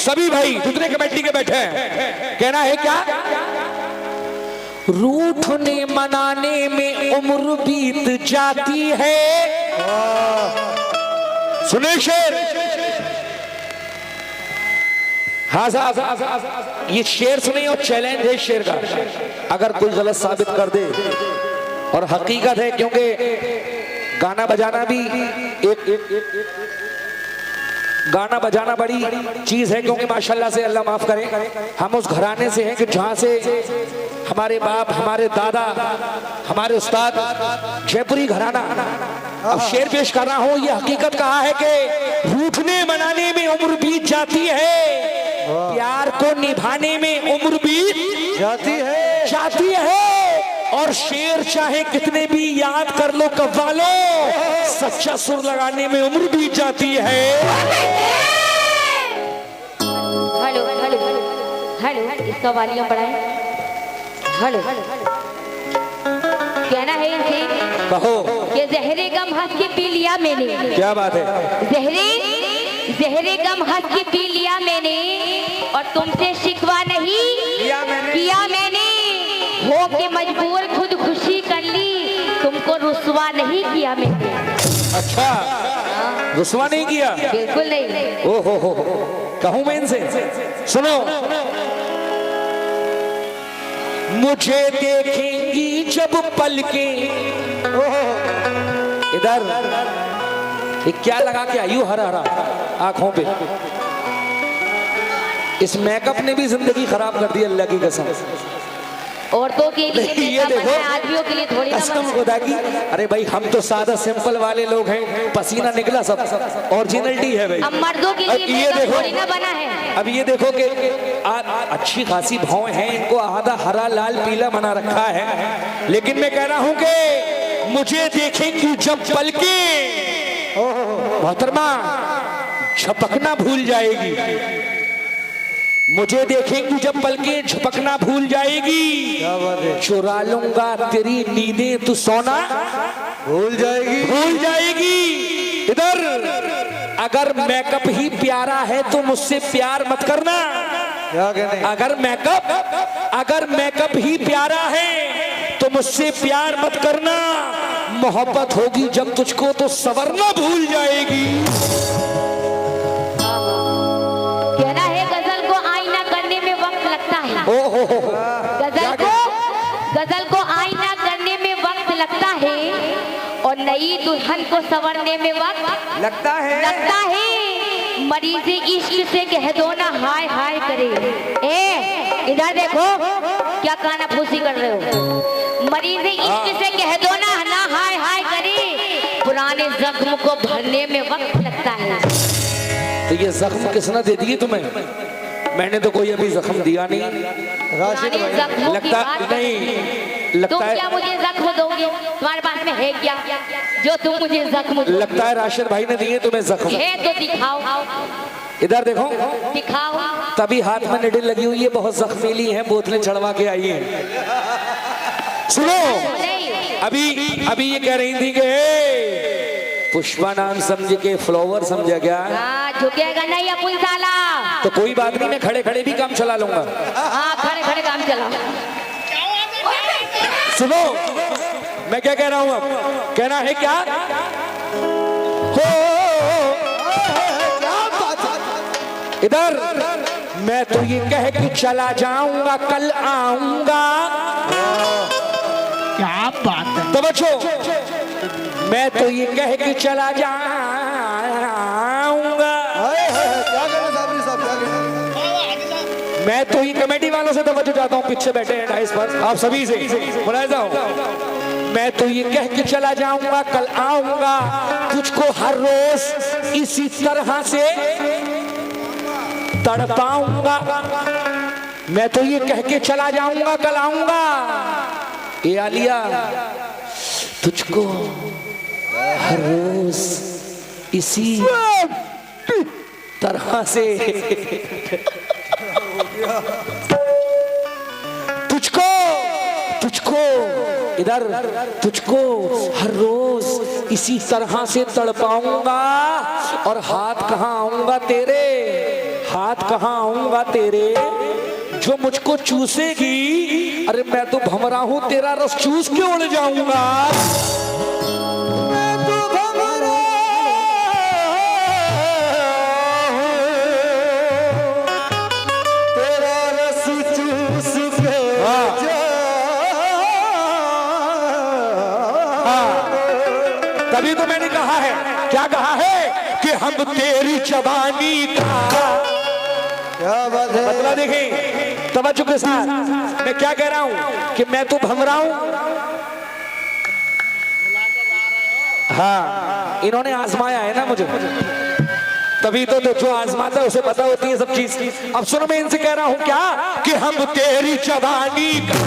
सभी भाई जितने कमेटी के बैठे हैं, कहना है क्या? रूठने मनाने में उम्र बीत जाती है। सुने शेर, हाँ साहब, ये शेर सुनिए और चैलेंज है शेर का। अगर कोई गलत साबित कर दे, और हकीकत है क्योंकि गाना बजाना भी एक गाना बजाना बड़ी चीज है, क्योंकि माशाल्लाह से अल्लाह माफ करे, हम उस घराने से हैं कि जहां से हमारे बाप, हमारे दादा, हमारे उस्ताद, जयपुरी घराना। अब शेर पेश कर रहा हूं, ये हकीकत कहा है कि रूठने मनाने में उम्र बीत जाती है, प्यार को निभाने में उम्र बीत जाती है। और शेर चाहे कितने भी याद कर लो कव्वालो, सच्चा सुर लगाने में उम्र बीत जाती है। हेलो हेलो हेलो, इसका वॉल्यूम बढ़ाएं। हेलो, कहना है इनसे, कहो कि जहरे गम हंस के पी लिया मैंने। क्या बात है? जहरे गम हंस के पी लिया मैंने, और तुमसे शिकवा नहीं किया मैंने, हो के मजबूर खुद खुशी कर ली, तुमको रुस्वा नहीं किया मैंने। अच्छा, रुस्वा नहीं किया? बिल्कुल नहीं। ओ हो, कहूं मैं इनसे, सुनो। मुझे देखेंगी जब पलके, इधर ये क्या लगा के आई हो हरा हरा आंखों पे? इस मेकअप ने भी जिंदगी खराब कर दी, अल्लाह की कसम। औरतों के लिए ये देखो, आदमियों के लिए थोड़ी कसम खुदा की। अरे भाई हम तो सादा सिंपल वाले लोग हैं, पसीना निकला सब ओरिजिनलिटी है भाई। अब मर्दों के लिए ये देखो, थोड़ी ना बना है। अब ये देखो कि अच्छी खासी भौं हैं, इनको आधा हरा लाल पीला बना रखा है, लेकिन मैं कह रहा हूं कि मुझे देखेंगी जब पलके, मोहतरमा झपकना भूल जाएगी। मुझे देखेंगी जब पलके झपकना भूल जाएगी, चुरा लूंगा तेरी नींदें तू सोना भूल जाएगी। इधर अगर मेकअप ही प्यारा है तो मुझसे प्यार मत करना। अगर मेकअप ही प्यारा है तो मुझसे प्यार मत करना। मोहब्बत होगी जब तुझको तो सवरना भूल जाएगी। कहना है गजल को आईना करने में वक्त लगता है। गजल को आईना करने में वक्त लगता है, और नई दुल्हन को संवरने में वक्त लगता है। मरीज इश्क से कह दो ना हाय हाय करे। इधर देखो क्या काना फूसी कर रहे हो। मरीज इश्क से कह दो ना हाय हाय करे, पुराने जख्म को भरने में वक्त लगता है। तो ये जख्म किसने दे दिए तुम्हें? मैंने तो कोई अभी जख्म दिया नहीं। लगता तुम क्या मुझे जख्म दोगे? तुम्हारे पास में है क्या जो तुम मुझे जख्म दोगे? लगता है राशिद भाई ने दिए तुम्हें जख्म। है तो दिखाओ। इधर देखो, दिखाओ। तभी हाथ में निडल लगी हुई है, बहुत जख्मीली है, बोतलें चढ़वा के आई है। सुनो, अभी ये कह रही थी कि पुष्पा नाम समझ के फ्लावर समझा क्या? झुकेगा नहीं अपुल साला। तो कोई बात नहीं, मैं खड़े खड़े भी काम चला लूंगा। हाँ, खड़े खड़े काम चला। सुनो मैं क्या कह रहा हूं, अब कहना है क्या? हो इधर मैं तो ये कह के चला जाऊंगा, कल आऊंगा। क्या बात है? तो बच्चों, मैं तो ये कह के चला जाऊंगा। मैं तो ये कमेटी वालों से तवज्जो चाहता हूँ, पीछे बैठे हैं डाइस पर, आप सभी से मुलाहिजा हूं। मैं तो ये कह के चला जाऊंगा, कल आऊंगा, तुझको हर रोज इसी तरह से तड़पाऊंगा। मैं तो ये कह के चला जाऊंगा, कल आऊंगा। ए आलिया, तुझको हर रोज इसी तरह से तुझको इधर तुझको हर रोज इसी तरह से तड़पाऊंगा। और हाथ कहाँ आऊंगा तेरे, हाथ कहाँ आऊंगा तेरे जो मुझको चूसेगी, अरे मैं तो भंवरा हूं तेरा रस चूस के उड़ जाऊंगा। तभी तो मैंने कहा है, क्या कहा है कि हम तेरी जवानी का, मतलब देखें तवज्जो के साथ, मैं क्या कह रहा हूं कि मैं तो भंवरा हूं। हाँ, इन्होंने आजमाया है ना मुझे, तभी तो जो आजमाता है उसे पता होती है सब चीज। अब सुनो, मैं इनसे कह रहा हूं क्या कि हम तेरी जवानी का,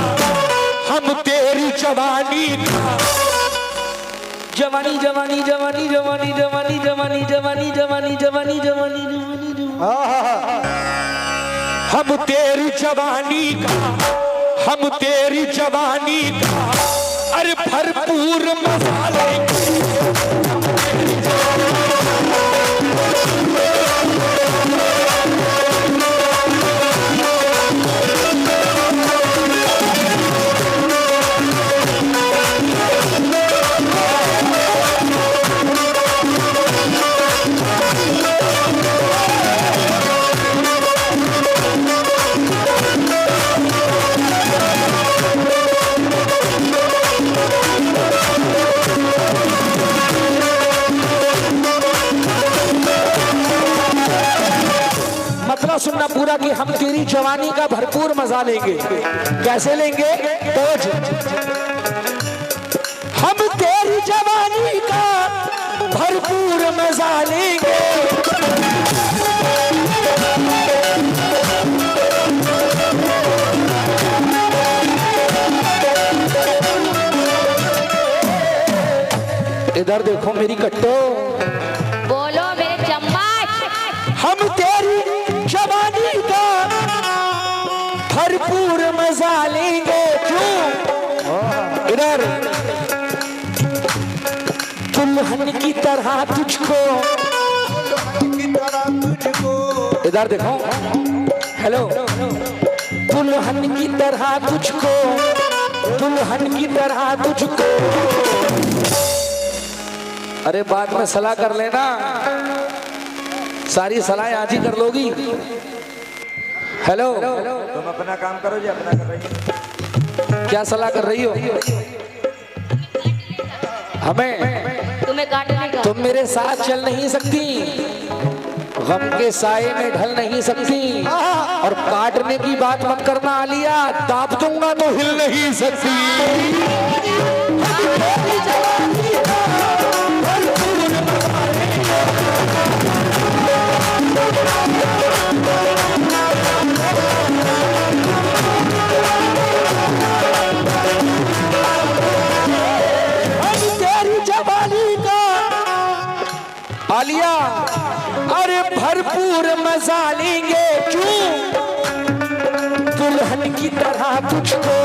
हम तेरी जवानी का, जवानी जवानी जवानी जवानी जवानी जवानी जवानी जवानी जवानी जवानी जवानी, हम तेरी जवानी का, हम तेरी जवानी का, अरे भरपूर मजा लेंगे। सुनना पूरा कि हम तेरी जवानी का भरपूर मजा लेंगे। कैसे लेंगे? तो हम तेरी जवानी का भरपूर मजा लेंगे। इधर देखो मेरी कट्टो, बोलो मेरे चम्मच, हम तेरी जवानी का भरपूर मजा लेंगे। क्यों? इधर दुल्हन की तरह तुझको, इधर देखो, हेलो, दुल्हन की तरह तुझको, दुल्हन की तरह तुझको, अरे बाद में सलाह कर लेना, सारी सलाह आज ही कर लोगी। हेलो, तुम अपना काम करो जी, अपना कर रही हो। क्या सलाह कर रही हो? हमें तुम्हें काटने का। तुम मेरे साथ चल नहीं सकती, गम के साए में ढल नहीं सकती, और काटने की बात मत करना आलिया, दाब दूंगा तो हिल नहीं सकती। आलिया, अरे भरपूर मजा लेंगे। क्यों? दुल्हन की तरह तुझको